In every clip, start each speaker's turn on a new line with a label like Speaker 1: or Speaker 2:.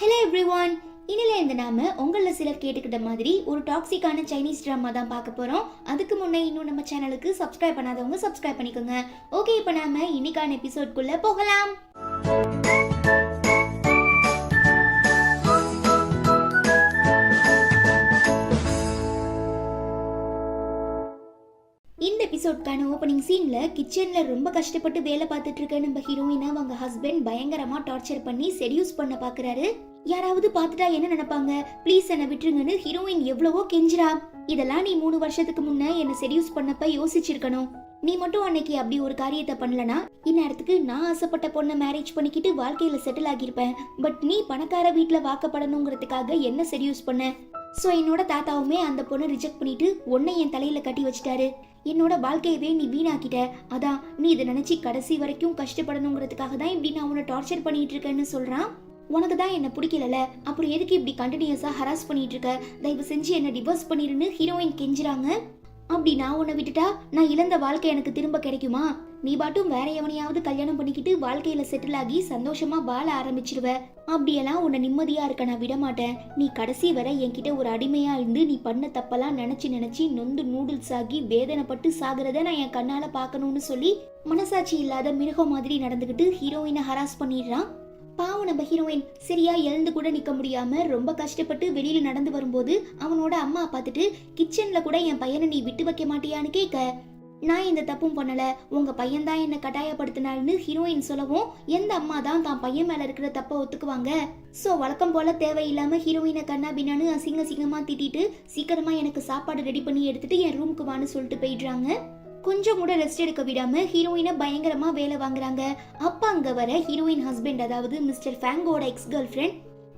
Speaker 1: Hello everyone, இனிலேருந்து நாம உங்களில் சிலர் கேட்டுக்கிட்ட மாதிரி ஒரு டாக்ஸிக்கான சைனீஸ் ட்ராமா தான் பார்க்க போகிறோம். அதுக்கு முன்னே இன்னும் நம்ம சேனலுக்கு சப்ஸ்கிரைப் பண்ணாதவங்க சப்ஸ்கிரைப் பண்ணிக்கோங்க. ஓகே, இப்போ நாம இன்னைக்கான எபிசோட்குள்ளே போகலாம். இந்த எபிசோட்கான ஓப்பனிங் சீன்ல கிச்சன்ல ரொம்ப கஷ்டப்பட்டு வேலை பார்த்துட்டு இருக்க நம்ம ஹீரோயினை அவங்க ஹஸ்பண்ட் பயங்கரமா டார்ச்சர் பண்ணி செடியூஸ் பண்ண பாக்குறாரு. யாராவது பார்த்துட்டா என்ன நினைப்பாங்க, ப்ளீஸ் என்ன விட்டுருங்கன்னு ஹீரோயின் எவ்வளவோ கெஞ்சிரா. இதெல்லாம் நீ 3 வருஷத்துக்கு முன்ன என்ன செடியூஸ் பண்ணப்ப யோசிச்சிருக்கணும். நீ மட்டும் அன்னைக்கு அப்படி ஒரு காரியத்தை பண்ணலனா இந்நேரத்துக்கு நான் ஆசைப்பட்ட பொண்ணை மேரேஜ் பண்ணிக்கிட்டு வாழ்க்கையில செட்டில் ஆகியிருப்பேன். பட் நீ பணக்கார வீட்டுல வாக்கப்படணுங்கிறதுக்காக என்ன செடியூஸ் பண்ண. சோ என்னோட தாத்தாவுமே அந்த பொண்ணை ரிஜெக்ட் பண்ணிட்டு உன்னை என் தலையில கட்டி வச்சிட்டாரு. என்னோட வாழ்க்கையவே நீ வீணாக்கிட்ட. அதான் நீ இதை நினைச்சு கடைசி வரைக்கும் கஷ்டப்படணுங்கிறதுக்காக தான் இப்படி நான் உன்னை டார்ச்சர் பண்ணிட்டு இருக்கேன்னு சொல்றான். உனக்கு தான் என்ன பிடிக்கல, அப்புறம் எதுக்கு இப்படி கண்டினியூஸா ஹராஸ் பண்ணிட்டு இருக்க, தயவு செஞ்சு என்ன டிவோர்ஸ் பண்ணிருன்னு ஹீரோயின் கெஞ்சுறாங்க. அப்படி நான் உன்னை விட்டுட்டா நான் இழந்த வாழ்க்கை எனக்கு திரும்ப கிடைக்குமா? நீ பாட்டும் வேற எவனையாவது கல்யாணம் பண்ணிக்கிட்டு வாழ்க்கையில செட்டில் ஆகி சந்தோஷமா வாழ ஆரம்பிச்சிருவ. அப்படியெல்லாம் உன்னை நிம்மதியா இருக்க நான் விட மாட்டேன். நீ கடைசி வரை என்கிட்ட ஒரு அடிமையா இருந்து நீ பண்ண தப்பெல்லாம் நினைச்சு நொந்து நூடுல்ஸ் ஆகி வேதனைப்பட்டு சாகிறத நான் என் கண்ணால பாக்கணும்னு சொல்லி மனசாட்சி இல்லாத மிருகம் மாதிரி நடந்துகிட்டு ஹீரோயினை ஹராஸ் பண்ணிடுறான். பாவம் நம்ம ஹீரோயின் சரியா எழுந்து கூட நிக்க முடியாம ரொம்ப கஷ்டப்பட்டு வெளியில நடந்து வரும்போது அவனோட அம்மா பார்த்துட்டு கிச்சன்ல கூட என் பையனை நீ விட்டு வைக்க மாட்டியான்னு கேட்க, நான் இந்த தப்பும் பண்ணல, உங்க பையன் தான் என்ன கட்டாயப்படுத்தினாருன்னு ஹீரோயின் சொல்லவும் எந்த அம்மா தான் தான் பையன் மேல இருக்கிற தப்ப ஒத்துக்குவாங்க. சோ வழக்கம் போல தேவையில்லாம ஹீரோயினை கண்ணா பின்னான்னு அசிங்கமா திட்டிட்டு சீக்கிரமா எனக்கு சாப்பாடு ரெடி பண்ணி எடுத்துட்டு என் ரூமுக்கு வான்னு சொல்லிட்டு போயிடுறாங்க. கொஞ்சம் கூட ரெஸ்ட் எடுக்க விடாம ஹீரோயினை பயங்கரமா வேலை வாங்குறாங்க. அப்ப அங்க வர ஹீரோயின் ஹஸ்பண்ட், அதாவது மிஸ்டர் ஃபேங்கோட எக்ஸ் கேர்ள் ஃப்ரெண்ட்,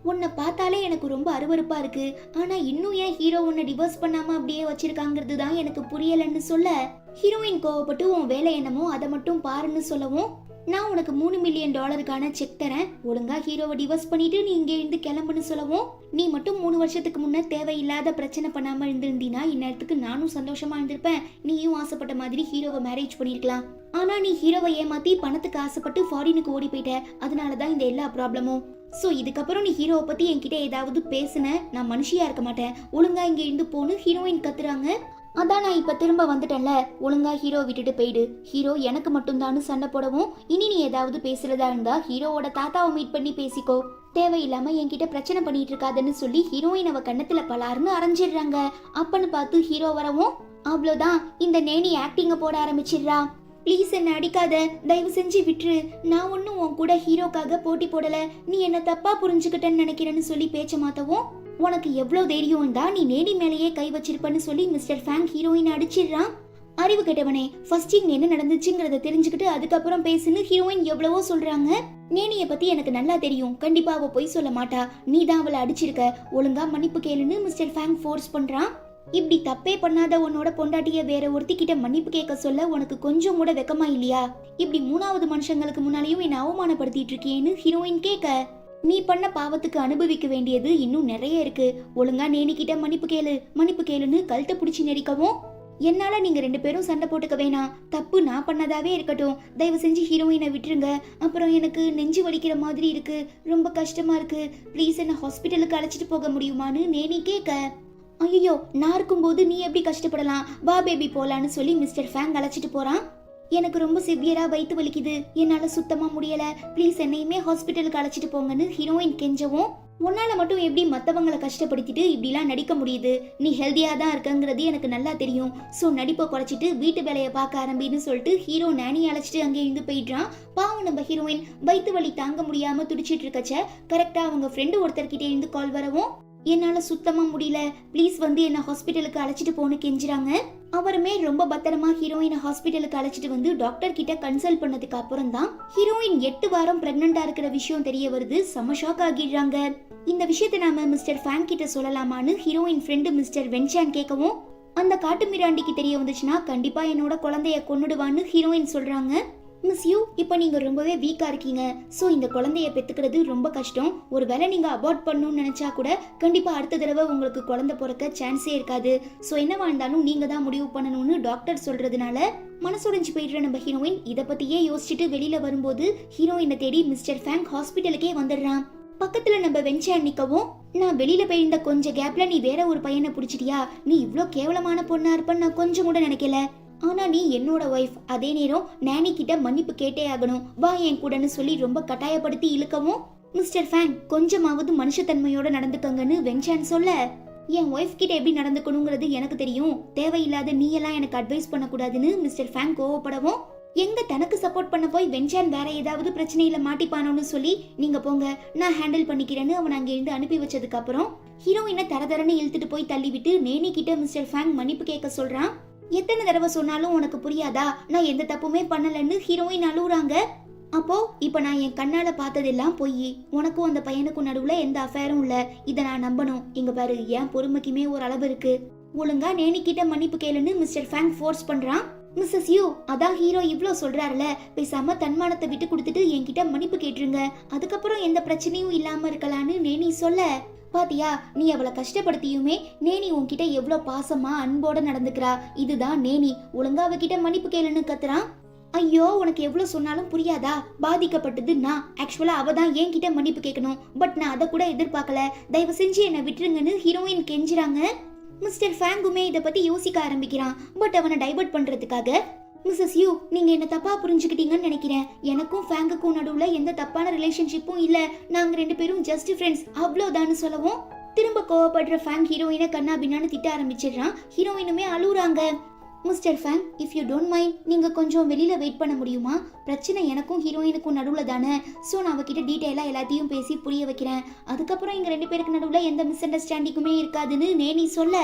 Speaker 1: உன்னை பார்த்தாலே எனக்கு ரொம்ப அருவருப்பா இருக்கு, ஆனா இன்னும் ஏன் ஹீரோ உன்னை டிவோர்ஸ் பண்ணாம அப்படியே வச்சிருக்காங்கிறது தான் எனக்கு புரியலன்னு சொல்ல, ஹீரோயின் கோவப்பட்டு உன் வேலை என்னமோ அதை மட்டும் பாருன்னு சொல்லவும், நான் உனக்கு $3 மில்லியன் செக் தரேன், ஒழுங்கா ஹீரோவை டிவோர்ஸ் பண்ணிட்டு நீ இங்கே இருந்து கிளம்புன்னு சொல்லவும், நீ மட்டும் 3 வருஷத்துக்கு முன்ன தேவையில்லாத பிரச்சனை பண்ணாம இருந்திருந்தீனா இந்நேரத்துக்கு நானும் சந்தோஷமா இருந்திருப்பேன், நீயும் ஆசைப்பட்ட மாதிரி ஹீரோவை மேரேஜ் பண்ணிருக்கலாம். ஆனா நீ ஹீரோவை ஏமாத்தி பணத்துக்கு ஆசைப்பட்டு ஃபாரினுக்கு ஓடி போயிட்ட, அதனாலதான் இந்த எல்லா ப்ராப்ளமும். சோ இதுக்கப்புறம் நீ ஹீரோவை பத்தி என்கிட்ட ஏதாவது பேசுன நான் மனுஷியா இருக்க மாட்டேன், ஒழுங்கா இங்க இருந்து போன்னு ஹீரோயின் கத்துறாங்க. அதான் நான் இப்ப திரும்ப வந்துட்டேன்ல, ஒழுங்கா ஹீரோ விட்டுட்டு போயிடு, ஹீரோ எனக்கு மட்டும்தான் சண்டை போடவும், இனி நீ ஏதாவது பேசுறதா இருந்தா ஹீரோவோட தாத்தாவை மீட் பண்ணி பேசிக்கோ, தேவையில்லாம என்கிட்ட பிரச்சனை பண்ணிட்டு இருக்காதுன்னு சொல்லி ஹீரோயின் அவ கண்ணத்துல பலாருன்னு அரைஞ்சிடுறாங்க. அப்பன்னு பார்த்து ஹீரோ வரவும், அவ்வளோதான் இந்த நேனி ஆக்டிங்க போட ஆரம்பிச்சிடுறா. ப்ளீஸ் என்ன அடிக்காத, தயவு செஞ்சு விட்டுரு, நான் ஒன்னும் உன் கூட ஹீரோக்காக போட்டி போடல, நீ என்ன தப்பா புரிஞ்சுக்கிட்டேன்னு நினைக்கிறேன்னு சொல்லி பேச்ச மாத்தவும், உனக்கு எவ்வளவு தைரியம் தான் நீ நேடி மேலேயே கை வச்சிருப்பன்னு சொல்லி மிஸ்டர் ஃபேங் ஹீரோயின் அடிச்சிடுறான். அறிவு கெட்டவனே, ஃபர்ஸ்ட் இங்க என்ன நடந்துச்சுங்கிறத தெரிஞ்சுக்கிட்டு அதுக்கப்புறம் பேசுன்னு ஹீரோயின் எவ்வளவோ சொல்றாங்க. நேனிய பத்தி எனக்கு நல்லா தெரியும், கண்டிப்பா அவ பொய் சொல்ல மாட்டா, நீ தான் அவளை அடிச்சிருக்க, ஒழுங்கா மன்னிப்பு கேளுன்னு மிஸ்டர் ஃபேங் ஃபோர்ஸ் பண்றான். இப்படி தப்பே பண்ணாத உன்னோட பொண்டாட்டிய வேற ஒருத்திக்கிட்ட மன்னிப்பு கேட்க சொல்ல உனக்கு கொஞ்சம் கூட வெக்கமா இல்லையா? இப்படி 3வது மனுஷங்களுக்கு முன்னாலேயும் என்ன அவமானப்படுத்திட்டு இருக்கேன்னு ஹீரோயின் கேட்க, நீ பண்ண பாவத்துக்கு அனுபவிக்க வேண்டியது இன்னும் நிறைய இருக்கு, ஒழுங்கா நேனிக்கிட்ட மன்னிப்பு கேளுன்னு கழுத்தை பிடிச்சி நெரிக்கவும், என்னால நீங்க 2 பேரும் சண்டை போட்டுக்க வேணாம், தப்பு நான் பண்ணதாவே இருக்கட்டும், தயவு செஞ்சு ஹீரோயினை விட்டுருங்க, அப்புறம் எனக்கு நெஞ்சு வலிக்கிற மாதிரி இருக்கு, ரொம்ப கஷ்டமா இருக்கு, ப்ளீஸ் என்ன ஹாஸ்பிட்டலுக்கு அழைச்சிட்டு போக முடியுமான்னு நேனி கேட்க, ஐயோ நான் இருக்கும்போது நீ எப்படி கஷ்டப்படலாம், வா பேபி போலான்னு சொல்லி மிஸ்டர் ஃபேங் அழைச்சிட்டு போறான். எனக்கு ரொம்ப சிவியரா வயிற்று வலிக்குது, என்னால சுத்தமா முடியல, ப்ளீஸ் என்னையுமே ஹாஸ்பிட்டலுக்கு அழைச்சிட்டு போங்கன்னு ஹீரோயின் கெஞ்சவும், உன்னால மட்டும் எப்படி மத்தவங்களை கஷ்டப்படுத்திட்டு இப்படிலாம் நடிக்க முடியுது, நீ ஹெல்தியா தான் இருக்கங்கிறது எனக்கு நல்லா தெரியும், சோ நடிப்பை குறைச்சிட்டு வீட்டு வேலையை பார்க்க ஆரம்பின்னு சொல்லிட்டு ஹீரோ நானி அழைச்சிட்டு அங்கே இருந்து போயிடுறான். பாவம் நம்ம ஹீரோயின் வயிற்று வலி தாங்க முடியாம துடிச்சிட்டு இருக்கச்ச கரெக்டா அவங்க ஃப்ரெண்டு ஒருத்தர்கிட்ட இருந்து கால் வரவும், என்னால சுத்தமா முடியல, ப்ளீஸ் வந்து என்ன ஹாஸ்பிட்டலுக்கு அழைச்சிட்டு போன்னு கெஞ்சுறாங்க. அவருமே ரொம்ப பத்திரமா ஹீரோயினை ஹாஸ்பிட்டலுக்கு அழைச்சிட்டு வந்து டாக்டர் கிட்ட கன்சல்ட் பண்ணதுக்கு அப்புறம் தான் ஹீரோயின் 8 வாரம் பிரெக்னண்டா இருக்கிற விஷயம் தெரிய வருது. செம ஷாக் ஆகிடுறாங்க. இந்த விஷயத்தை நாம மிஸ்டர் ஃபேங் கிட்ட சொல்லலாமான்னு ஹீரோயின் ஃப்ரெண்டு மிஸ்டர் வென்சான் கேட்கவும், அந்த காட்டு மிராண்டிக்கு தெரிய வந்துச்சுன்னா கண்டிப்பா என்னோட குழந்தைய கொன்னுடுவான்னு ஹீரோயின் சொல்றாங்க. மிஸ் யூ, இப்போ நீங்க ரொம்பவே வீக்கா இருக்கீங்க, சோ இந்த குழந்தைய பெத்துக்கிறது ரொம்ப கஷ்டம், ஒருவேளை நீங்க அபார்ட் பண்ணணும்னு நினைச்சா கூட கண்டிப்பா அடுத்த தடவை உங்களுக்கு குழந்தை பிறக்க சான்ஸே இருக்காது, சோ என்னவா இருந்தாலும் நீங்க தான் முடிவு பண்ணணும்னு டாக்டர் சொல்றதுனால மனசுடைஞ்சு போயிடுற நம்ம ஹீரோயின் இதை பத்தியே யோசிச்சுட்டு வெளியில வரும்போது ஹீரோயினை தேடி மிஸ்டர் ஃபேங் ஹாஸ்பிட்டலுக்கே வந்துடுறான். பக்கத்துல நம்ம வெஞ்சான் நிக்கவும், நான் வெளியில போயிருந்த கொஞ்ச கேப்ல நீ வேற ஒரு பையனை புடிச்சிட்டியா, நீ இவ்ளோ கேவலமான பொண்ணா இருப்பன்னு நான் கொஞ்சம் கூட நினைக்கல. ஆனா நீ என்னோட ஒய்ஃப், அதே நேரம் நானி கிட்ட மன்னிப்பு கேட்டே ஆகணும், வா என் கூடன்னு சொல்லி ரொம்ப கட்டாயப்படுத்தி இழுக்கவும், மிஸ்டர் ஃபேங் கொஞ்சமாவது மனுஷத்தன்மையோட நடந்துக்கங்கன்னு வெஞ்சான் சொல்ல, என் ஒய்ஃப் கிட்ட எப்படி நடந்துக்கணுங்கிறது எனக்கு தெரியும், தேவையில்லாத நீ எல்லாம் எனக்கு அட்வைஸ் பண்ணக்கூடாதுன்னு மிஸ்டர் ஃபேங் கோவப்படவும், எங்க தனக்கு சப்போர்ட் பண்ண போய் வெஞ்சான் வேற ஏதாவது பிரச்சனையில மாட்டிப்பானோன்னு சொல்லி, நீங்க போங்க நான் ஹேண்டில் பண்ணிக்கிறேன்னு அவன் அங்க இருந்து அனுப்பி வச்சதுக்கு அப்புறம் ஹீரோயினை தரதரன்னு இழுத்துட்டு போய் தள்ளிவிட்டு நேனி கிட்ட மிஸ்டர் ஃபேங் மன்னிப்பு கேட்க சொல்றான். எத்தனை தடவை சொன்னாலும் உனக்கு புரியாதா, நான் எந்த தப்புமே பண்ணலன்னு ஹீரோயின் அழுகுறாங்க. அப்போ இப்ப நான் என் கண்ணால பார்த்ததெல்லாம் பொய், உனக்கும் அந்த பையனுக்கும் நடுவுல எந்த அஃபேரும் இல்ல, இதை நான் நம்பணும். இங்க பாரு, என் பொறுமைக்குமே ஒரு அளவு இருக்கு, ஒழுங்கா நேனி கிட்ட மன்னிப்பு கேளுன்னு மிஸ்டர் ஃபேங் ஃபோர்ஸ் பண்றான். மிஸ்ஸஸ் யூ, அதான் ஹீரோ இவ்ளோ சொல்றாருல, பேசாம தன்மானத்தை விட்டு கொடுத்துட்டு என்கிட்ட மன்னிப்பு கேட்டுருங்க, அதுக்கப்புறம் எந்த பிரச்சனையும் இல்லாம இருக்கலான்னு நேனி சொல்ல, பாத்தியா நீ அவளை கஷ்டப்படுத்தியுமே நேனி உன்கிட்ட எவ்வளோ பாசமா அன்போட நடந்துக்கிறா, இதுதான் நேனி, ஒழுங்கா அவகிட்ட மன்னிப்பு கேளுன்னு கத்துறான். ஐயோ உனக்கு எவ்வளவு சொன்னாலும் புரியாதா, பாதிக்கப்பட்டது நான், ஆக்சுவலா அவ தான் என்கிட்ட மன்னிப்பு கேட்கணும், பட் நான் அதை கூட எதிர்பார்க்கல, தயவு செஞ்சு என்னை விட்டுருங்கன்னு ஹீரோயின் கெஞ்சுறாங்க. மிஸ்டர் ஃபேங்குமே இதை பத்தி யோசிக்க ஆரம்பிக்கிறான், பட் அவனை டைவர்ட் பண்றதுக்காக, மிஸ்ஸஸ் யூ நீங்க என்ன தப்பா புரிஞ்சுக்கிட்டீங்கன்னு நினைக்கிறேன், எனக்கும் ஃபேங்குக்கும் நடுவுல எந்த தப்பான ரிலேஷன்ஷிப்பும் இல்ல, நாங்க 2 பேரும் ஜஸ்ட் ஃப்ரெண்ட்ஸ் அவ்வளவுதான்னு சொல்லவும், திரும்ப கோவப்படுற ஃபேங் ஹீரோயினை கண்ணா பின்னான்னு திட்ட ஆரம்பிச்சிடுறான். ஹீரோயினுமே அழுகுறாங்க. Mister FAANG if you don't mind, நீங்க கொஞ்சம் வெளியில வெயிட் பண்ண முடியுமா, பிரச்சனை எனக்கும் ஹீரோயினுக்கும் நடுவுல தானே, ஸோ நான் அவகிட்ட டீட்டெயிலா எல்லாத்தையும் பேசி புரிய வைக்கிறேன், அதுக்கப்புறம் எங்க 2 பேருக்கு நடுவுல எந்த மிஸ் அண்டர்ஸ்டாண்டிங்குமே இருக்காதுன்னு நேனி சொல்ல,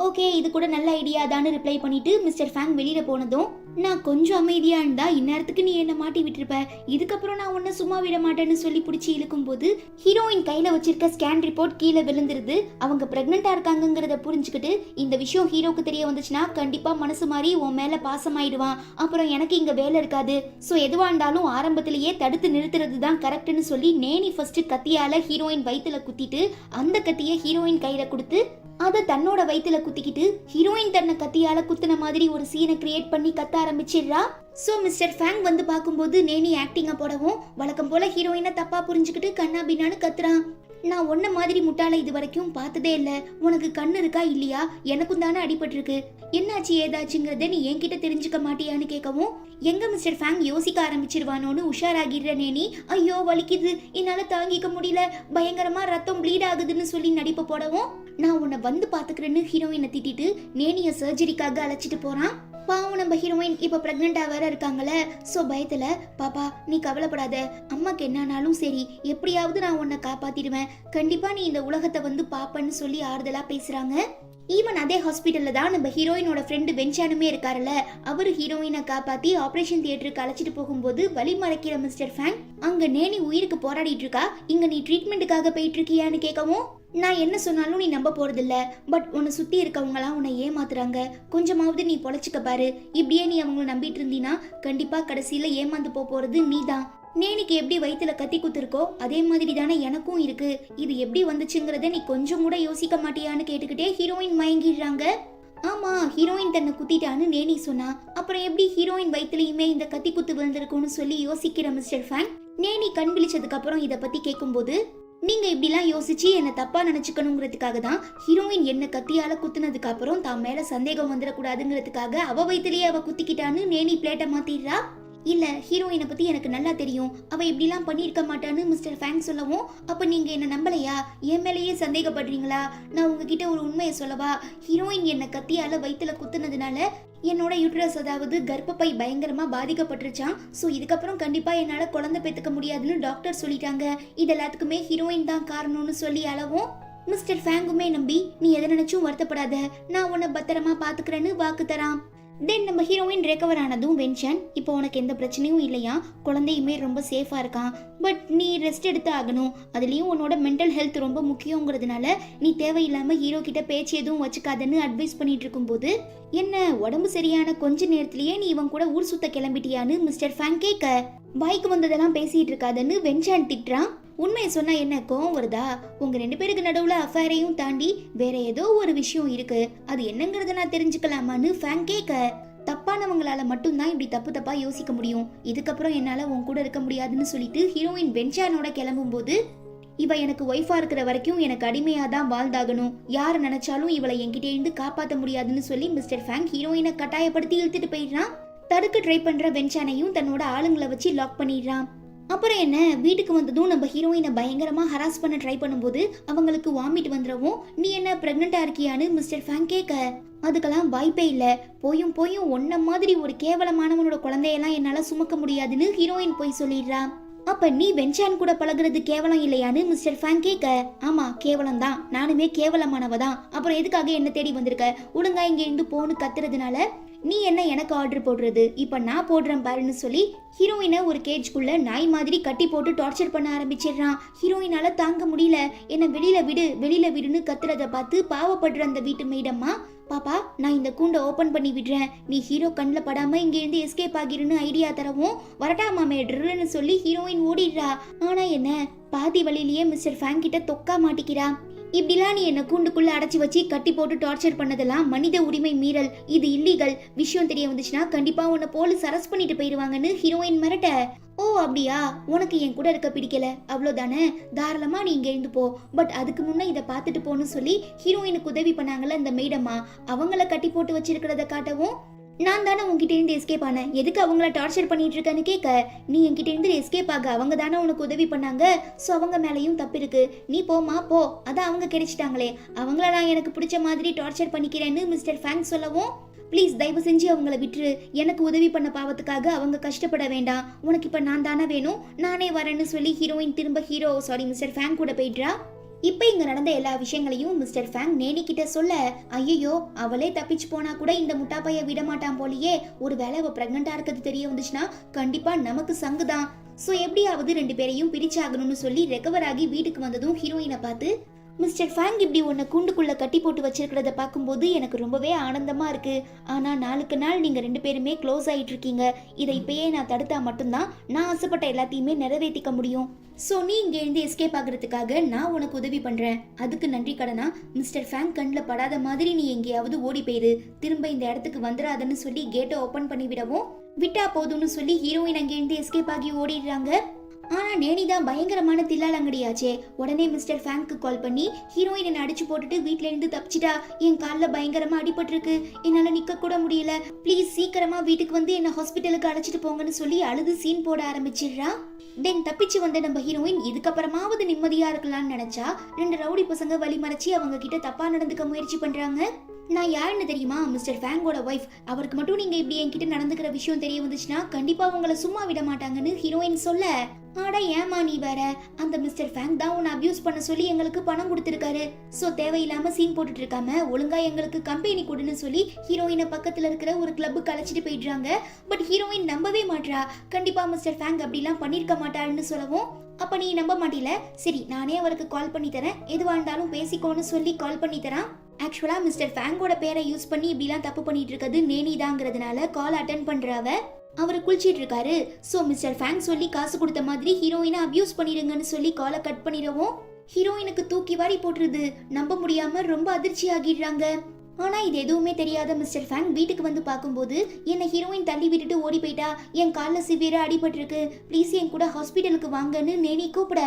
Speaker 1: ஓகே இது கூட நல்ல ஐடியா தான்னு ரிப்ளை பண்ணிட்டு மிஸ்டர் ஃபேங் வெளியில போனதும், நான் கொஞ்சம் அமைதியா இருந்தா இந்நேரத்துக்கு நீ என்ன மாட்டி விட்டுருப்ப, இதுக்கப்புறம் நான் உன்னை சும்மா விட மாட்டேன்னு சொல்லி பிடிச்சி இழுக்கும் போது ஹீரோயின் கையில வச்சிருக்க ஸ்கேன் ரிப்போர்ட் கீழே விழுந்துருது. அவங்க பிரெக்னெண்டா இருக்காங்கிறத புரிஞ்சுக்கிட்டு, இந்த விஷயம் ஹீரோக்கு தெரிய வந்துச்சுன்னா கண்டிப்பா மனசு மாறி உன் மேல பாசமாயிடுவான், அப்புறம் எனக்கு இங்க வேலை இருக்காது, ஸோ எதுவா இருந்தாலும் ஆரம்பத்திலேயே தடுத்து நிறுத்துறது தான் கரெக்ட்னு சொல்லி நேனி ஃபர்ஸ்ட் கத்தியால ஹீரோயின் வயித்துல குத்திட்டு, அந்த கத்தியை ஹீரோயின் கையில கொடுத்து அதை தன்னோட வயித்துல குத்திக்கிட்டு ஹீரோயின் தன்னை கத்தியால குத்துன மாதிரி ஒரு சீனை கிரியேட் பண்ணி கத்த ஆரம்பிச்சிடுறா. சோ மிஸ்டர் ஃபேங் வந்து பார்க்கும்போது நேனி ஆக்டிங்க போடவும், வழக்கம் போல ஹீரோயினை தப்பா புரிஞ்சுக்கிட்டு கண்ணா பின்னான்னு கத்துறான். நான் ஒன்ன மாதிரி முட்டாள இது வரைக்கும் பார்த்ததே இல்ல, உனக்கு கண்ணு இருக்கா இல்லையா, எனக்கும் தானே அடிபட்டிருக்கு, என்னாச்சு ஏதாச்சுங்கிறத நீ என்கிட்ட தெரிஞ்சுக்க மாட்டியான்னு கேட்கவும், எங்க மிஸ்டர் ஃபேங் யோசிக்க ஆரம்பிச்சிருவானோன்னு உஷாராகிடுற நேனி, ஐயோ வலிக்குது என்னால தாங்கிக்க முடியல, பயங்கரமா ரத்தம் ப்ளீட் ஆகுதுன்னு சொல்லி நடிப்பு போடவும், நான் உன்னை வந்து பாத்துக்கிறேன்னு ஹீரோயினை திட்டிட்டு நேனிய சர்ஜரிக்காக அழைச்சிட்டு போறான். பாவம் நம்ம ஹீரோயின் இப்ப பிரெக்னெண்டா வேற இருக்காங்களே, சோ பயத்துல, பாப்பா நீ கவலைப்படாத, அம்மாக்கு என்னானாலும் சரி எப்படியாவது நான் உன்னை காப்பாத்திடுவேன், கண்டிப்பா நீ இந்த உலகத்தை வந்து பாப்பன்னு சொல்லி ஆறுதலா பேசுறாங்க. ஈவன் அதே ஹாஸ்பிட்டல்ல தான் நம்ம ஹீரோயினோட ஃப்ரெண்டு வெஞ்சானுமே இருக்காருல்ல, அவரு ஹீரோயினை காப்பாத்தி ஆபரேஷன் தியேட்டருக்கு அழைச்சிட்டு போகும்போது வழி மறைக்கிற மிஸ்டர் ஃபேங், அங்க நேனி உயிருக்கு போராடிட்டு இருக்கா, இங்க நீ ட்ரீட்மெண்ட்டுக்காக போயிட்டு இருக்கியான்னு கேட்கவும், நான் என்ன சொன்னாலும் நீ நம்ப போறதில்ல, பட் உன்னை சுத்தி இருக்கவங்களாம் உன்னை ஏமாத்துறாங்க, கொஞ்சமாவது நீ பொழைச்சிக்க பாரு, இப்படியே நீ அவங்கள நம்பிட்டு இருந்தீனா கண்டிப்பா கடைசியில ஏமாந்து போறது நீதான், நேனிக்கு எப்படி வயித்துல கத்தி குத்துருக்கோ அதே மாதிரி தானே எனக்கும் இருக்கு, இது எப்படி வந்துச்சுங்கிறத நீ கொஞ்சம் கூட யோசிக்க மாட்டியான்னு கேட்டுக்கிட்டே ஹீரோயின் மயங்கிடுறாங்க. ஆமா ஹீரோயின் தன்னை குத்திட்டான்னு நேனி சொன்னா, அப்புறம் எப்படி ஹீரோயின் வயிற்றுலயுமே இந்த கத்தி குத்து விழுந்திருக்கும்னு சொல்லி யோசிக்கிற மிஸ்டர் ஃபேங் நேனி கண் விழிச்சதுக்கு அப்புறம் இதை பத்தி கேட்கும்போது, நீங்க இப்படிலாம் யோசிச்சு என்ன தப்பா நினைச்சுக்கணுங்கிறதுக்காக தான் ஹீரோயின் என்ன கத்தியால குத்துனதுக்கு அப்புறம் தான் மேல சந்தேகம் வந்துடக்கூடாதுங்கிறதுக்காக அவ வயிற்றுலயே அவ குத்திக்கிட்டான்னு நேனி பிளேட்டை மாத்திடுறா. இல்ல ஹீரோயினை பத்தி எனக்கு நல்லா தெரியும், அவ இப்படிலாம் பண்ணிருக்க மாட்டான்னு மிஸ்டர் ஃபேங் சொல்லவும், அப்ப நீங்க என்ன நம்பலையா, என் மேலேயே சந்தேகப்படுறீங்களா, நான் உங்ககிட்ட ஒரு உண்மையை சொல்லவா, ஹீரோயின் என்ன கத்தியால வயிற்றுல குத்துனதுனால என்னோட யூட்ரஸ் அதாவது கர்ப்பப்பை பயங்கரமா பாதிக்கப்பட்டுருச்சான், ஸோ இதுக்கப்புறம் கண்டிப்பா என்னால குழந்தை பெற்றுக்க முடியாதுன்னு டாக்டர் சொல்லிட்டாங்க, இது எல்லாத்துக்குமே ஹீரோயின் தான் காரணம்னு சொல்லி அளவும், மிஸ்டர் ஃபேங்குமே நம்பி நீ எதை நினைச்சும் வருத்தப்படாத, நான் உன்னை பத்திரமா பாத்துக்கிறேன்னு வாக்கு தரான். தென் நம்ம ஹீரோயின் ரெக்கவர் ஆனதும் வென்சன், இப்போ உனக்கு எந்த பிரச்சனையும் இல்லையா, குழந்தையுமே ரொம்ப சேஃபா இருக்கான், பட் நீ ரெஸ்ட் எடுத்து ஆகணும், அதுலயும் உன்னோட மென்டல் ஹெல்த் ரொம்ப முக்கியங்கிறதுனால நீ தேவையில்லாம ஹீரோ கிட்ட பேச்சு எதுவும் வச்சுக்காதன்னு அட்வைஸ் பண்ணிட்டு இருக்கும் போது, என்ன உடம்பு சரியான கொஞ்ச நேரத்திலேயே நீ இவன் கூட ஊர் சுத்த கிளம்பிட்டியான்னு மிஸ்டர் ஃபேங் கேட்க, பைக் வந்ததெல்லாம் பேசிட்டு இருக்காதன்னு வென்சான் திட்டுறான். உண்மையை சொன்னா என்ன கோவம் வருதா, உங்க 2 பேருக்கு நடுவுல அஃபேரையும் தாண்டி வேற ஏதோ ஒரு விஷயம் இருக்கு, அது என்னங்கறத நான் தெரிஞ்சுக்கலாமான்னு ஃபேங் கேட்க, தப்பானவங்களால மட்டும்தான் இப்படி தப்பா யோசிக்க முடியும், இதுக்கப்புறம் என்னால உன் கூட இருக்க முடியாதுன்னு சொல்லிட்டு ஹீரோயின் வென்சானோட கிளம்பும் போது, இவ எனக்கு ஒய்ஃபா இருக்கிற வரைக்கும் எனக்கு அடிமையா தான் வாழ்ந்தாகணும், யார் நினைச்சாலும் இவளை என்கிட்ட இருந்து காப்பாற்ற முடியாதுன்னு சொல்லி மிஸ்டர் ஃபேங் ஹீரோயினை கட்டாயப்படுத்தி இழுத்துட்டு போயிடுறான். தடுக்க ட்ரை பண்ற வென்சானையும் தன்னோட ஆளுங்களை வச்சு லாக் பண்ணிடுறான். அப்புறம் என்ன, வீட்டுக்கு வந்ததும் நம்ம ஹீரோயினை பயங்கரமா ஹராஸ் பண்ண ட்ரை பண்ணும்போது அவங்களுக்கு வாமிட் வந்துடவும், நீ என்ன பிரெக்னண்டா இருக்கியான்னு மிஸ்டர் ஃபேங் கேட்க, அதுக்கெல்லாம் வாய்ப்பே இல்ல, போயும் போயும் ஒன்ன மாதிரி ஒரு கேவலமானவனோட குழந்தையெல்லாம் என்னால சுமக்க முடியாதுன்னு ஹீரோயின் போய் சொல்லிடுறா. அப்ப நீ வென்சான் கூட பழகுறது கேவலம் இல்லையான்னு மிஸ்டர் ஃபேங் கேட்க, ஆமா கேவலம் தான், நானுமே கேவலமானவ தான், அப்புறம் எதுக்காக என்ன தேடி வந்திருக்க, ஒழுங்கா இங்க இருந்து போன்னு கத்துறதுனால நீ என்ன எனக்கு ஆர்டர் போடுறது, இப்ப நான் போடுறேன் பாருன்னு சொல்லி ஹீரோயினை ஒரு கேஜ்குள்ள நாய் மாதிரி கட்டி போட்டு டார்ச்சர் பண்ண ஆரம்பிச்சிடுறான். ஹீரோயினால தாங்க முடியல, என்ன வெளியில விடு வெளியில விடுன்னு கத்துறத பார்த்து பாவப்படுற அந்த வீட்டு மேடம்மா, பாப்பா நான் இந்த கூண்டை ஓபன் பண்ணி விடுறேன், நீ ஹீரோ கண்ணில் படாம இங்க இருந்து எஸ்கேப் ஆகிருன்னு ஐடியா தரவும், வரட்டாமா மேட்ருன்னு சொல்லி ஹீரோயின் ஓடிடுறா. ஆனா என்ன, பாதி வழியிலேயே மிஸ்டர் ஃபேங் கிட்ட தொக்கா மாட்டிக்கிறா. இப்படிலாம் நீ என்ன கூண்டுக்குள்ள அடைச்சி வச்சு கட்டி போட்டு டார்ச்சர் பண்ணதெல்லாம் மனித உரிமை மீறல், இது இல்லீகல், விஷயம் தெரிய வந்துச்சுன்னா கண்டிப்பா உன்னை போலீஸ் அரெஸ்ட் பண்ணிட்டு போயிருவாங்கன்னு ஹீரோயின் மிரட்ட. ஓ அப்படியா, உனக்கு என் கூட இருக்க பிடிக்கல அவ்வளோதானே, தாராளமா நீ இங்க இருந்து போ, பட் அதுக்கு முன்னே இதை பார்த்துட்டு போன்னு சொல்லி ஹீரோயினுக்கு உதவி பண்ணாங்கல்ல அந்த மேடம்மா, அவங்கள கட்டி போட்டு வச்சிருக்கிறத காட்டவும், நான் தானே உங்ககிட்ட இருந்து எஸ்கேப் ஆனேன், எதுக்கு அவங்கள டார்ச்சர் பண்ணிட்டு இருக்கேன்னு கேட்க, நீ என்கிட்ட இருந்து எஸ்கேப் ஆக அவங்க தானே உனக்கு உதவி பண்ணாங்க, ஸோ அவங்க மேலேயும் தப்பு இருக்கு, நீ போமா போ, அதான் அவங்க கிடைச்சிட்டாங்களே, அவங்கள நான் எனக்கு பிடிச்ச மாதிரி டார்ச்சர் பண்ணிக்கிறேன்னு மிஸ்டர் ஃபேங் சொல்லவும், ப்ளீஸ் தயவு செஞ்சு அவங்கள விட்டுரு, எனக்கு உதவி பண்ண பாவத்துக்காக அவங்க கஷ்டப்பட வேண்டாம், உனக்கு இப்போ நான் தானே வேணும், நானே வரேன்னு சொல்லி ஹீரோயின் திரும்ப மிஸ்டர் ஃபேங் கூட போயிடுறா. இப்ப இங்க நடந்த எல்லா விஷயங்களையும் மிஸ்டர் ஃபேங் நேனி கிட்ட சொல்ல, ஐயோ அவளே தப்பிச்சு போனா கூட இந்த முட்டாப்பைய விட மாட்டான் போலியே, ஒருவேளை அவ பிரெக்னண்டா இருக்கிறது தெரிய வந்துச்சுன்னா கண்டிப்பா நமக்கு சங்குதான், சோ எப்படியாவது 2 பேரையும் பிரிச்சாகணும்னு சொல்லி ரெக்கவர் ஆகி வீட்டுக்கு வந்ததும் ஹீரோயினை பார்த்து, மிஸ்டர் ஃபேங் இப்படி உன்னை கூண்டுக்குள்ள கட்டி போட்டு வச்சிருக்கிறத பார்க்கும்போது எனக்கு ரொம்பவே ஆனந்தமா இருக்கு, ஆனா நாளுக்கு நாள் நீங்க 2 பேருமே க்ளோஸ் ஆயிட்டு இருக்கீங்க, இதை இப்பயே நான் தடுத்தா மட்டும்தான் நான் ஆசைப்பட்ட எல்லாத்தையுமே நிறைவேற்றிக்க முடியும், ஸோ நீ இங்க இருந்து எஸ்கேப் ஆகுறதுக்காக நான் உனக்கு உதவி பண்றேன், அதுக்கு நன்றி கடனா மிஸ்டர் ஃபேங் கண்ணில் படாத மாதிரி நீ எங்கேயாவது ஓடி போயிரு, திரும்ப இந்த இடத்துக்கு வந்துடாதன்னு சொல்லி கேட்டை ஓபன் பண்ணி விடவும், விட்டா போதும்னு சொல்லி ஹீரோயின் அங்கே இருந்து எஸ்கேப் ஆகி ஓடிடுறாங்க. ஆனா நேனி தான் பயங்கரமான தில்லாலங்கடியாச்சே, உடனே மிஸ்டர் ஃபேங்க்கு கால் பண்ணி, ஹீரோயின் என்ன அடிச்சு போட்டுட்டு வீட்ல இருந்து தப்பிச்சிட்டா, என் காலில் பயங்கரமா அடிபட்டிருக்கு, என்னால நிக்க கூட முடியல, ப்ளீஸ் சீக்கிரமா வீட்டுக்கு வந்து என்ன ஹாஸ்பிட்டலுக்கு அழைச்சிட்டு போங்கன்னு சொல்லி அழுது சீன் போட ஆரம்பிச்சிடுறா. தென் தப்பிச்சு வந்த நம்ம ஹீரோயின் இதுக்கப்புறமாவது நிம்மதியா இருக்கலாம்னு நினைச்சா 2 ரவுடி பசங்க வழி மறைச்சி அவங்க கிட்ட தப்பா நடந்துக்க முயற்சி பண்றாங்க. நான் யாருன்னு தெரியுமா, மிஸ்டர் ஃபேங்கோட ஒய்ஃப், அவருக்கு மட்டும் நீங்க இப்படி என்கிட்ட நடந்துக்கிற விஷயம் தெரிய வந்துச்சுன்னா கண்டிப்பா உங்களை சும்மா விட மாட்டாங்கன்னு ஹீரோயின் சொல்ல, ஆட ஏமா நீ வேற, அந்த மிஸ்டர் ஃபேங் தான் உன்னை அபியூஸ் பண்ண சொல்லி எங்களுக்கு பணம் கொடுத்துருக்காரு, சோ தேவையில்லாம சீன் போட்டுட்டு இருக்காம ஒழுங்கா எங்களுக்கு கம்பெனி கொடுன்னு சொல்லி ஹீரோயினை பக்கத்துல இருக்கிற ஒரு கிளப்புக்கு அழைச்சிட்டு போயிடுறாங்க. பட் ஹீரோயின் நம்பவே மாட்டா, கண்டிப்பா மிஸ்டர் ஃபேங் அப்படிலாம் பண்ணிருக்க மாட்டாருன்னு சொல்லவும், அப்ப நீ நம்ப மாட்டீல, சரி நானே அவருக்கு கால் பண்ணி தரேன், எதுவா இருந்தாலும் பேசிக்கோன்னு சொல்லி கால் பண்ணி தரான். ஆக்சுவலா மிஸ்டர் ஃபேங்கோட பேரை யூஸ் பண்ணி இப்படிலாம் தப்பு பண்ணிட்டு இருக்கிறது நேனி தாங்கிறதுனால கால் அட்டன் பண்றவ அவரை குளிச்சிட்டு இருக்காரு, சோ மிஸ்டர் ஃபேங் சொல்லி காசு கொடுத்த மாதிரி ஹீரோயினை அபியூஸ் பண்ணிடுங்கன்னு சொல்லி காலை கட் பண்ணிடவும், ஹீரோயினுக்கு தூக்கி வாரி போட்டுருது, நம்ப முடியாம ரொம்ப அதிர்ச்சி ஆகிடுறாங்க. ஆனா இது எதுவுமே தெரியாத மிஸ்டர் ஃபேங் வீட்டுக்கு வந்து பார்க்கும்போது, என்ன ஹீரோயின் தள்ளி விட்டுட்டு ஓடி போயிட்டா, என் காலில் சிவியரா அடிபட்டிருக்கு, ப்ளீஸ் என் கூட ஹாஸ்பிட்டலுக்கு வாங்கன்னு நேனி கூப்பிட,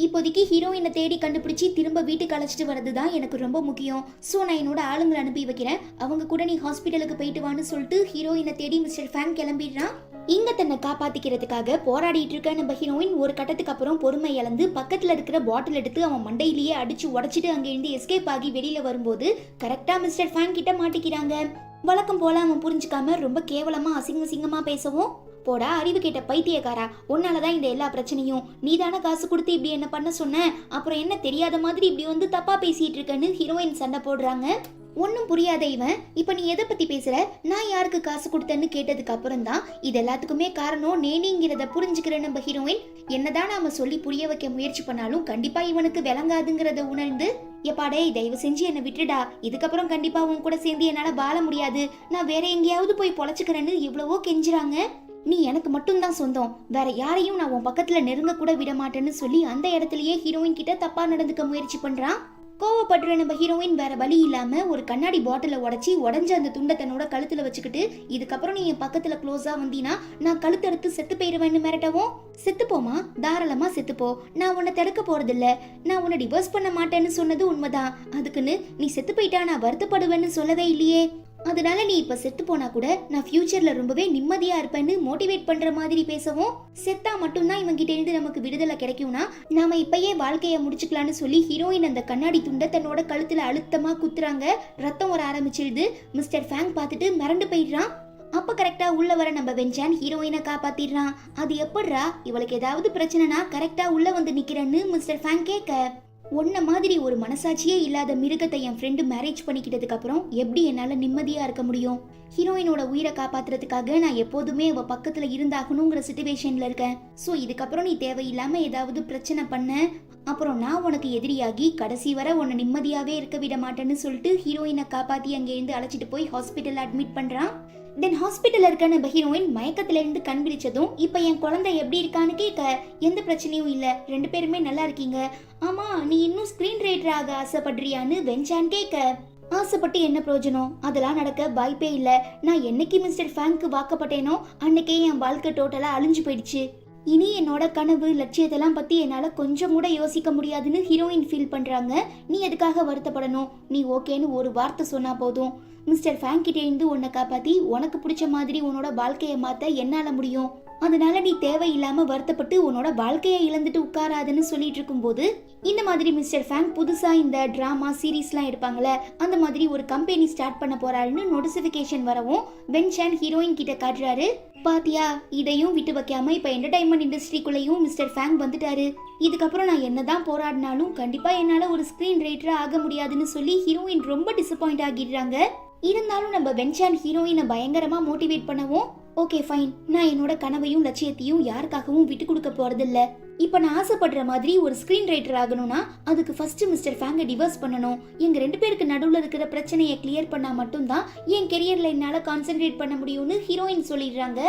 Speaker 1: இப்போதைக்கு ஹீரோயினை தேடி கண்டுபிடிச்சி திரும்ப வீட்டுக்கு அழைச்சிட்டு வரது தான் எனக்கு ரொம்ப முக்கியம், ஸோ நான் என்னோட ஆளுங்களை அனுப்பி வைக்கிறேன், அவங்க கூட நீ ஹாஸ்பிட்டலுக்கு போயிட்டு வான்னு சொல்லிட்டு ஹீரோயினை தேடி மிஸ்டர் ஃபேங் கிளம்பிடுறான். இங்க தன்னை காப்பாத்திக்கிறதுக்காக போராடிட்டு இருக்க நம்ம ஹீரோயின் ஒரு கட்டத்துக்கு அப்புறம் பொறுமை இழந்து பக்கத்துல இருக்கிற பாட்டில் எடுத்து அவன் மண்டையிலேயே அடிச்சு உடைச்சிட்டு அங்கிருந்து எஸ்கேப் ஆகி வெளியில வரும்போது கரெக்டா மிஸ்டர் ஃபேங் கிட்ட மாட்டிக்கிறாங்க. வழக்கம் போல அவன் புரிஞ்சுக்காம ரொம்ப கேவலமா அசிங்கமா பேசவும், போடா அறிவு கேட்ட பைத்தியக்காரா, உன்னாலதான் இந்த எல்லா பிரச்சனையும், நீதான காசு கொடுத்து இப்படி என்ன பண்ண சொன்ன, அப்புறம் என்ன தெரியாத மாதிரி இப்படி வந்து தப்பா பேசிட்டு இருக்கன்னு ஹீரோயின் சண்டை போடுறாங்க. ஒன்னும் புரியாத இவன், இப்ப நீ எதை பத்தி பேசுற, நான் யாருக்கு காசு கொடுத்தேன்னு கேட்டதுக்கு அப்புறம் தான் இது எல்லாத்துக்குமே காரணம் நேனிங்கிறத புரிஞ்சுக்கிற நம்ம ஹீரோயின், என்னதான் நாம சொல்லி புரிய வைக்க முயற்சி பண்ணாலும் கண்டிப்பா இவனுக்கு விளங்காதுங்கிறத உணர்ந்து, எப்பாடே தயவு செஞ்சு என்னை விட்டுடா, இதுக்கப்புறம் கண்டிப்பா உன் கூட சேர்ந்து என்னால வாழ முடியாது, நான் வேற எங்கேயாவது போய் பொழைச்சுக்கிறேன்னு எவ்வளவோ கெஞ்சுறாங்க, நீ எனக்கு மட்டும்தான் சொந்தம், வேற யாரையும் நான் உன் பக்கத்துல நெருங்க கூட விட மாட்டேன்னு சொல்லி அந்த இடத்துலயே ஹீரோயின் கிட்ட தப்பா நடந்துக்க முயற்சி பண்றான். கோவப்படுற நம்ம ஹீரோயின் வேற வழி இல்லாம ஒரு கண்ணாடி பாட்டில உடைஞ்ச அந்த துண்டை தன்னோட கழுத்துல வச்சுக்கிட்டு, இதுக்கப்புறம் நீ என் பக்கத்துல க்ளோஸா வந்தீனா நான் கழுத்தறுத்து செத்து போயிருவேன்னு மிரட்டவும், செத்துப்போமா, தாராளமா செத்துப்போ, நான் உன்னை தடுக்க போறதில்ல, நான் உன்னை டிவோர்ஸ் பண்ண மாட்டேன்னு சொன்னது உண்மைதான், அதுக்குன்னு நீ செத்து போயிட்டா நான் வருத்தப்படுவேன்னு சொல்லவே இல்லையே, அதனால நீ இப்ப செத்து போனா கூட நான் ஃபியூச்சர்ல ரொம்பவே நிம்மதியா இருப்பேன்னு மோட்டிவேட் பண்ற மாதிரி பேசவும், செத்தா மட்டும்தான் இவங்க கிட்ட இருந்து நமக்கு விடுதலை கிடைக்கும்னா நாம இப்பயே வாழ்க்கைய முடிச்சுக்கலான்னு சொல்லி ஹீரோயின் அந்த கண்ணாடி துண்டை தன்னோட கழுத்துல அழுத்தமா குத்துறாங்க. ரத்தம் வர ஆரம்பிச்சிடுது. மிஸ்டர் ஃபேங் பார்த்துட்டு மிரண்டு போயிடுறான். அப்ப கரெக்டா உள்ள வர நம்ம வெஞ்சான் ஹீரோயினை காப்பாத்திடுறான். அது எப்படிரா, இவளுக்கு ஏதாவது பிரச்சனைனா கரெக்டா உள்ள வந்து நிக்கிறேன்னு மிஸ்டர் ஃபேங் கேட்க, உன்ன மாதிரி ஒரு மனசாட்சியே இல்லாத மிருகத்தை என் ஃப்ரெண்டு மேரேஜ் பண்ணிக்கிட்டதுக்கு அப்புறம் எப்படி என்னால நிம்மதியா இருக்க முடியும்? ஹீரோயினோட உயிரை காப்பாத்துறதுக்காக நான் எப்போதுமே அவ பக்கத்துல இருந்தாகணுங்கிற சிச்சுவேஷன்ல இருக்கேன். சோ இதுக்கப்புறம் நீ தேவையில்லாம ஏதாவது பிரச்சனை பண்ண, அப்புறம் நான் உனக்கு எதிரியாகி கடைசி வரை உன்னை நிம்மதியாவே இருக்க விட மாட்டேன்னு சொல்லிட்டு ஹீரோயினை காப்பாத்தி அங்கேருந்து அழைச்சிட்டு போய் ஹாஸ்பிட்டல் அட்மிட் பண்றான். தென் ஹாஸ்பிட்டல்ல இருக்க நம்ம ஹீரோயின் மயக்கத்துல இருந்து கண் விழிச்சதும், இப்ப என் குழந்தை எப்படி இருக்கான்னு கேட்க, எந்த பிரச்சனையும் இல்ல, 2 பேருமே நல்லா இருக்கீங்க. ஆமா, நீ இன்னும் ஸ்கிரீன் ரைட்டர் ஆக ஆசைப்படுறியான்னு வெஞ்சான் கேட்க, ஆசைப்பட்டு என்ன பிரயோஜனம், அதெல்லாம் நடக்க வாய்ப்பே இல்ல, நான் என்னைக்கு மிஸ்டர் ஃபேங்க்கு வாக்கப்பட்டேனோ அன்னைக்கே என் வாழ்க்கை டோட்டலா அழிஞ்சு போயிடுச்சு, இனி என்னோட கனவு லட்சியத்தெல்லாம் பத்தி என்னால கொஞ்சம் கூட யோசிக்க முடியாதுன்னு ஹீரோயின் ஃபீல் பண்றாங்க. நீ எதுக்காக வருத்தப்படணும், நீ ஓகேன்னு ஒரு வார்த்தை சொன்னா போதும், மிஸ்டர் ஃபேங் கிட்டே இருந்து உன்னை காப்பாத்தி உனக்கு பிடிச்ச மாதிரி உன்னோட வாழ்க்கையை மாத்த என்னால முடியும், அதனால நீ தேவையில்லாம வருத்தப்பட்டு உன்னோட வாழ்க்கையை இழந்துட்டு உட்காராதுன்னு சொல்லிட்டு இருக்கும்போது, இந்த மாதிரி மிஸ்டர் ஃபேங் புதுசா இந்த டிராமா சீரீஸ்லாம் எடுப்பாங்கல்ல, அந்த மாதிரி ஒரு கம்பெனி ஸ்டார்ட் பண்ண போறாருன்னு நோட்டிபிகேஷன் வரவும் வென்சான் ஹீரோயின் கிட்ட காட்டுறாரு. பாத்தியா, இதையும் விட்டு வைக்காம இப்ப என்டர்டைன்மெண்ட் இண்டஸ்ட்ரிக்குள்ளேயும் மிஸ்டர் ஃபேங் வந்துட்டாரு, இதுக்கப்புறம் நான் என்னதான் போராடினாலும் கண்டிப்பா என்னால ஒரு ஸ்கிரீன் ரைட்டரா ஆக முடியாதுன்னு சொல்லி ஹீரோயின் ரொம்ப டிசப்பாயிண்ட் ஆகிடுறாங்க. இருந்தாலும் நம்ம வென்சான் ஹீரோயினை பயங்கரமா மோட்டிவேட் பண்ணவும், ஓகே ஃபைன், நான் என்னோட கனவையும் லட்சியத்தையும் யாருக்காகவும் விட்டு கொடுக்க போறதில்ல, இப்ப நான் ஆசைப்படுற மாதிரி ஒரு ஸ்கிரீன் ரைட்டர் ஆகணும்னா அதுக்கு ஃபர்ஸ்ட் மிஸ்டர் ஃபேங்கை டிவோர்ஸ் பண்ணணும், எங்க 2 பேருக்கு நடுவுல இருக்கிற பிரச்சனையை கிளியர் பண்ணா மட்டும்தான் என் கெரியர்ல என்னால கான்சென்ட்ரேட் பண்ண முடியும்னு ஹீரோயின் சொல்லிடுறாங்க.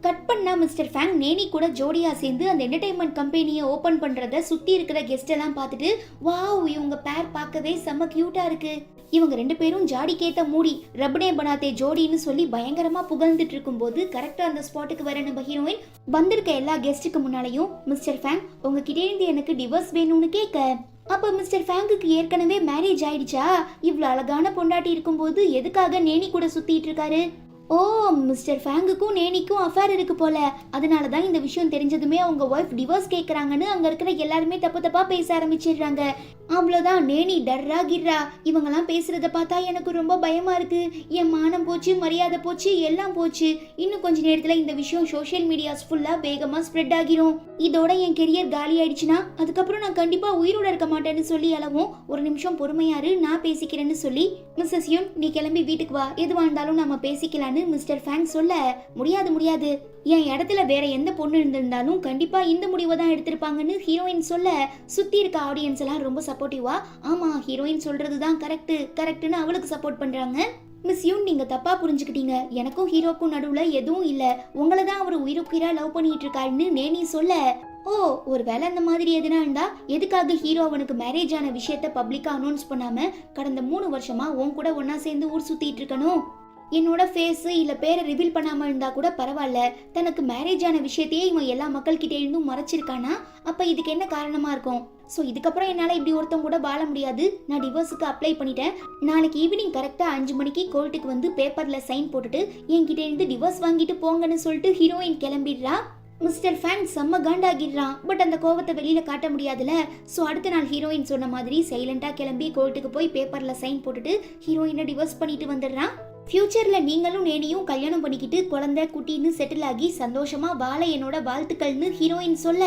Speaker 1: கட் பண்ணா மிஸ்டர் ஃபேங் நேனி கூட ஜோடியா சேர்ந்து அந்த என்டர்டைன்மெண்ட் கம்பெனியை ஓபன் பண்றத சுத்தி இருக்கிற கெஸ்ட் எல்லாம் பார்த்துட்டு, வாவ், இவங்க பேர் பார்க்கவே செம்ம கியூட்டா இருக்கு, இவங்க 2 பேரும் ஜாடி கேத்த மூடி ரபனே பனாத்தே ஜோடின்னு சொல்லி பயங்கரமா புகழ்ந்துட்டு இருக்கும்போது, கரெக்டா அந்த ஸ்பாட்டுக்கு வர நம்ம ஹீரோயின் வந்திருக்க எல்லா கெஸ்ட்டுக்கு முன்னாலையும், மிஸ்டர் ஃபேங் உங்ககிட்ட இருந்து எனக்கு டிவோர்ஸ் வேணும்னு கேட்க, அப்ப மிஸ்டர் ஃபேங்குக்கு ஏற்கனவே மேரேஜ் ஆயிடுச்சா, இவ்வளவு அழகான பொண்டாட்டி இருக்கும்போது எதுக்காக நேனி கூட சுத்திட்டு இருக்காரு, ஓ, மிஸ்டர் ஃபேங்குக்கும் நேனிக்கும் அஃபேர் இருக்கு போல, அதனாலதான் இந்த விஷயம் தெரிஞ்சதுமே அவங்க ஒய்ஃப் டிவோர்ஸ் கேக்குறாங்கன்னு அங்க இருக்கிற எல்லாருமே தப்பா பேச ஆரம்பிச்சிடுறாங்க. அவ்வளவுதான், நேனி டர்ரா கிர்ரா, இவங்கெல்லாம் பேசுறத பார்த்தா எனக்கு ரொம்ப பயமா இருக்கு, என் மானம் போச்சு, மரியாதை போச்சு, எல்லாம் போச்சு, இன்னும் கொஞ்ச நேரத்துல இந்த விஷயம் சோஷியல் மீடியாஸ் ஃபுல்லா வேகமா ஸ்ப்ரெட் ஆகிரும், இதோட என் கெரியர் காலி ஆயிடுச்சுன்னா அதுக்கப்புறம் நான் கண்டிப்பா உயிரோட இருக்க மாட்டேன்னு சொல்லி அளவும், ஒரு நிமிஷம் பொறுமையாரு, நான் பேசிக்கிறேன்னு சொல்லி, மிஸ்ஸஸ் யூன் நீ கிளம்பி வீட்டுக்கு வா, எதுவா இருந்தாலும் நம்ம பேசிக்கலான்னு மிஸ்டர் ஃபேங் சொல்ல, முடியாது, என் இடத்துல வேற எந்த பொண்ணு இருந்திருந்தாலும் கண்டிப்பா இந்த முடிவை தான் எடுத்திருப்பாங்கன்னு ஹீரோயின் சொல்ல, சுத்தி இருக்க ஆடியன்ஸ் எல்லாம் ரொம்ப சப்போர்ட்டிவா, ஆமா ஹீரோயின் சொல்றதுதான் கரெக்ட்னு அவளுக்கு சப்போர்ட் பண்றாங்க. மிஸ் யூன், நீங்க தப்பா புரிஞ்சுக்கிட்டீங்க, எனக்கும் ஹீரோக்கும் நடுவுல எதுவும் இல்ல, உங்களை தான் அவர் உயிருக்குயிரா லவ் பண்ணிட்டு இருக்காருன்னு நேனி சொல்ல, ஓ, ஒரு வேலை அந்த மாதிரி எதுனா இருந்தா எதுக்காக ஹீரோ அவனுக்கு மேரேஜ் ஆன விஷயத்த பப்ளிக்கா அனௌன்ஸ் பண்ணாம கடந்த 3 வருஷமா உன் கூட ஒன்னா சேர்ந்து ஊர் சுத்திட்டு இருக்கணும், என்னோட ஃபேஸ் இல்ல பேரை ரிவீல் பண்ணாம இருந்தா கூட பரவாயில்ல, தனக்கு மேரேஜ் ஆன விஷயத்தையே இவன் எல்லா மக்கள் கிட்டே இருந்தும் மறைச்சிருக்கானா, அப்ப இதுக்கு என்ன காரணமா இருக்கும், ஸோ இதுக்கப்புறம் என்னால் இப்படி ஒருத்தவங்க கூட வாழ முடியாது, நான் டிவோர்ஸுக்கு அப்ளை பண்ணிட்டேன், நாளைக்கு ஈவினிங் கரெக்டாக 5 மணிக்கு கோர்ட்டுக்கு வந்து பேப்பரில் சைன் போட்டுட்டு என்கிட்ட இருந்து டிவோர்ஸ் வாங்கிட்டு போங்கன்னு சொல்லிட்டு ஹீரோயின் கிளம்பிடுறா. மிஸ்டர் ஃபேங் செம்ம காண்டாகிடுறான், பட் அந்த கோவத்தை வெளியில காட்ட முடியாதுல, ஸோ அடுத்த நாள் ஹீரோயின் சொன்ன மாதிரி சைலண்டா கிளம்பி கோர்ட்டுக்கு போய் பேப்பரில் சைன் போட்டுட்டு ஹீரோயினை டிவோர்ஸ் பண்ணிட்டு வந்துடுறான். ஃபியூச்சர்ல நீங்களும் நேனியும் கல்யாணம் பண்ணிக்கிட்டு குழந்தை குட்டின்னு செட்டில் ஆகி சந்தோஷமா வாழ என்னோட வாழ்த்துக்கள்னு ஹீரோயின் சொல்ல,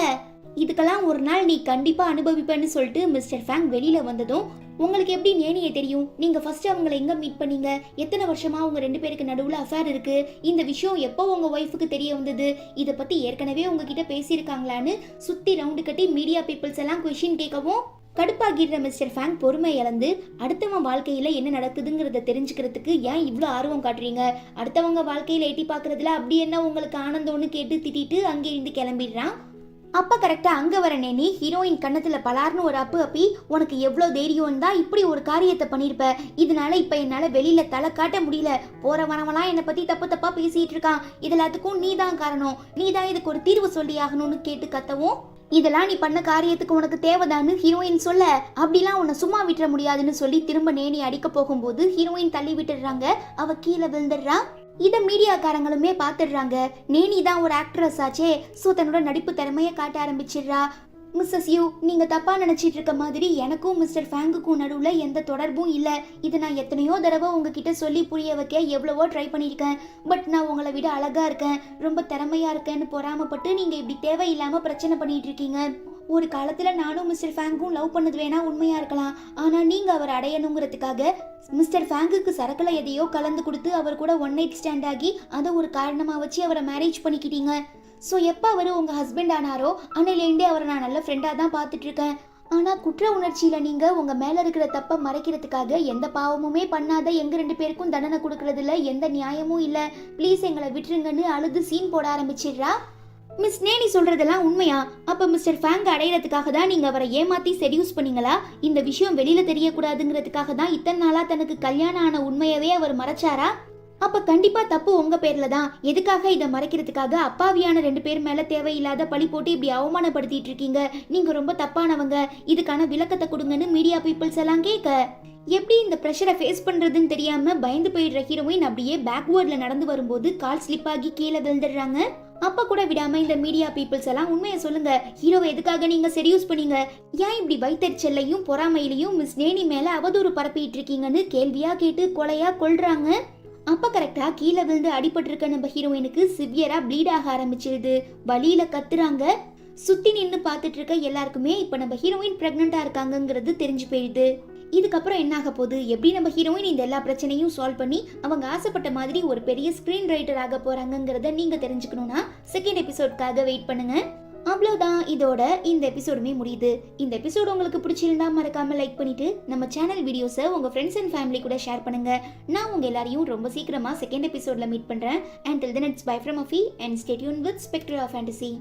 Speaker 1: இதுக்கெல்லாம் ஒரு நாள் நீ கண்டிப்பா அனுபவிப்பேன்னு சொல்லிட்டு மிஸ்டர் ஃபேங் வெளியில வந்ததும், உங்களுக்கு எப்படி நேனியை தெரியும், நீங்க ஃபர்ஸ்ட் அவங்களை எங்க மீட் பண்ணீங்க, எத்தனை வருஷமா உங்க 2 பேருக்கு நடுவுல அஃபேர் இருக்கு, இந்த விஷயம் எப்போ உங்க ஒய்ஃபுக்கு தெரிய வந்தது, இதை பத்தி ஏற்கனவே உங்ககிட்ட பேசியிருக்காங்களான்னு சுத்தி ரவுண்டு கட்டி மீடியா பீப்புள்ஸ் எல்லாம் கொஸ்டின் கேட்கவும், கடுப்பாகிடுற மிஸ்டர் ஃபேங் பொறுமை இழந்து, அடுத்தவன் வாழ்க்கையில என்ன நடக்குதுங்கிறத தெரிஞ்சுக்கிறதுக்கு ஏன் இவ்வளோ ஆர்வம் காட்டுறீங்க, அடுத்தவங்க வாழ்க்கையில எட்டி பார்க்கறதுல அப்படி என்ன உங்களுக்கு ஆனந்தம்னு கேட்டு திட்டிட்டு அங்கே இருந்து கிளம்பிடுறான். அப்ப கரெக்டா அங்க வர நேனி ஹீரோயின் கண்ணத்துல பலார்னு ஒரு அப்பு அப்பி, உனக்கு எவ்வளவு தைரியம் தான் இப்படி ஒரு காரியத்தை பண்ணிருப்ப, இதனால இப்ப என்னால வெளியில தலை காட்ட முடியல, போற வரவெல்லாம் என்னை பத்தி தப்பு தப்பா பேசிட்டு இருக்கான், இது எல்லாத்துக்கும் நீ தான் காரணம், நீ தான் இதுக்கு ஒரு தீர்வு சொல்லி ஆகணும்னு கேட்டு கத்தவும், இதெல்லாம் நீ பண்ண காரியத்துக்கு உனக்கு தேவைதான்னு ஹீரோயின் சொல்ல, அப்படிலாம் உன்னை சும்மா விட்டுற முடியாதுன்னு சொல்லி திரும்ப நேனி அடிக்க போகும்போது ஹீரோயின் தள்ளி விட்டுடுறாங்க, அவ கீழே விழுந்துடுறா. இதை மீடியாக்காரங்களுமே பார்த்துடுறாங்க. நேனி தான் ஒரு ஆக்ட்ரஸ் ஆச்சே, ஸோ தன்னோட நடிப்பு திறமையை காட்ட ஆரம்பிச்சிடுறா. மிஸ்ஸஸ் யூ, நீங்கள் தப்பாக நினச்சிட்டு இருக்க மாதிரி எனக்கும் மிஸ்டர் ஃபேங்குக்கும் நடுவில் எந்த தொடர்பும் இல்லை. இதை நான் எத்தனையோ தடவை உங்ககிட்ட சொல்லி புரிய வைக்க எவ்வளவோ ட்ரை பண்ணியிருக்கேன். பட் நான் உங்களை விட அழகாக இருக்கேன், ரொம்ப திறமையாக இருக்கேன்னு பொறாமப்பட்டு நீங்கள் இப்படி தேவையில்லாமல் பிரச்சனை பண்ணிட்டு இருக்கீங்க. ஒரு காலத்தில் நானும் மிஸ்டர் ஃபேங்கும் லவ் பண்ணது வேணா உண்மையாக இருக்கலாம், ஆனால் நீங்கள் அவர் அடையணுங்கிறதுக்காக மிஸ்டர் ஃபேங்குக்கு சரக்கில் எதையோ கலந்து கொடுத்து அவர் கூட ஒன் நைட் ஸ்டாண்ட் ஆகி அதை ஒரு காரணமாக வச்சு அவரை மேரேஜ் பண்ணிக்கிட்டீங்க. ஸோ எப்போ அவர் உங்கள் ஹஸ்பண்ட் ஆனாரோ அன்னையிலேருந்தே அவரை நான் நல்ல ஃப்ரெண்டாக தான் பார்த்துட்ருக்கேன். ஆனால் குற்ற உணர்ச்சியில் நீங்கள் உங்கள் மேலே இருக்கிற தப்பை மறைக்கிறதுக்காக எந்த பாவமுமே பண்ணாத எங்கள் 2 பேருக்கும் தண்டனை கொடுக்கறதுல எந்த நியாயமும் இல்லை, ப்ளீஸ் எங்களை விட்டுருங்கன்னு அழுது சீன் போட ஆரம்பிச்சிடுறா. மிஸ் நேனி சொல்றதெல்லாம் உண்மையா? அப்ப மிஸ்டர் ஃபேங் அடையிறதுக்காக தான் நீங்க அவரை ஏமாத்தி செடியூஸ் பண்ணீங்களா? இந்த விஷயம் வெளியில தெரியக்கூடாதுங்கிறதுக்காக தான் இத்தனை நாளா தனக்கு கல்யாணம் ஆன உண்மையவே அவர் மறைச்சாரா? அப்ப கண்டிப்பா தப்பு உங்க பேர்ல தான். எதுக்காக இதை மறைக்கிறதுக்காக அப்பாவியான 2 பேர் மேல தேவையில்லாத பழி போட்டு இப்படி அவமானப்படுத்திட்டு இருக்கீங்க? நீங்க ரொம்ப தப்பானவங்க, இதுக்கான விளக்கத்தை கொடுங்கன்னு மீடியா பீப்புள்ஸ் எல்லாம் கேட்க, எப்படி இந்த ப்ரெஷரை ஃபேஸ் பண்றதுன்னு தெரியாம பயந்து போயிடுற ஹீரோயின் அப்படியே பேக்வேர்ட்ல நடந்து வரும்போது கால் ஸ்லிப் ஆகி கீழே விழுந்துடுறாங்க. அப்ப கூட விடாம இந்த மீடியா பீப்புள்ஸ் எல்லாம் உண்மையை சொல்லுங்க, ஹீரோவை எதுக்காக நீங்க செடியூஸ் பண்ணீங்க? ஏன் இப்படி வைத்தறிச்சல்லையும் பொறாமையிலையும் மிஸ் நேனி மேல அவதூறு பரப்பிட்டு இருக்கீங்கன்னு கேள்வியா கேட்டு கொலையா கொல்றாங்க. அப்ப கரெக்டா கீழே விழுந்து அடிபட்டிருக்க நம்ம ஹீரோயினுக்கு சிவியரா ப்ளீட் ஆக ஆரம்பிச்சிருது. வலியில கத்துறாங்க. சுத்தி நின்று பார்த்துட்டு இருக்க எல்லாருக்குமே இப்ப நம்ம ஹீரோயின் பிரெக்னண்டா இருக்காங்கிறது தெரிஞ்சு போயிடுது. இதுக்கப்புறம் என்ன ஆக போகுது, எப்படி நம்ம ஹீரோயின் இந்த எல்லா பிரச்சனையும் சால்வ் பண்ணி அவங்க ஆசைப்பட்ட மாதிரி ஒரு பெரிய ஸ்கிரீன் ரைட்டர் ஆக போறாங்கிறத நீங்க தெரிஞ்சுக்கணும்னா செகண்ட் எபிசோட்காக வெயிட் பண்ணுங்க. அவ்வளவுதான், இதோட இந்த எபிசோடுமே முடியுது. இந்த எபிசோடு உங்களுக்கு பிடிச்சிருந்தா மறக்காம லைக் பண்ணிட்டு நம்ம சேனல் வீடியோஸை உங்க ஃப்ரெண்ட்ஸ் அண்ட் ஃபேமிலி கூட ஷேர் பண்ணுங்க. நான் உங்க எல்லாரையும் ரொம்ப சீக்கிரமா செகண்ட் எபிசோட்ல மீட் பண்றேன். Until then, it's bye from Afi and stay tuned with Spectre of Fantasy.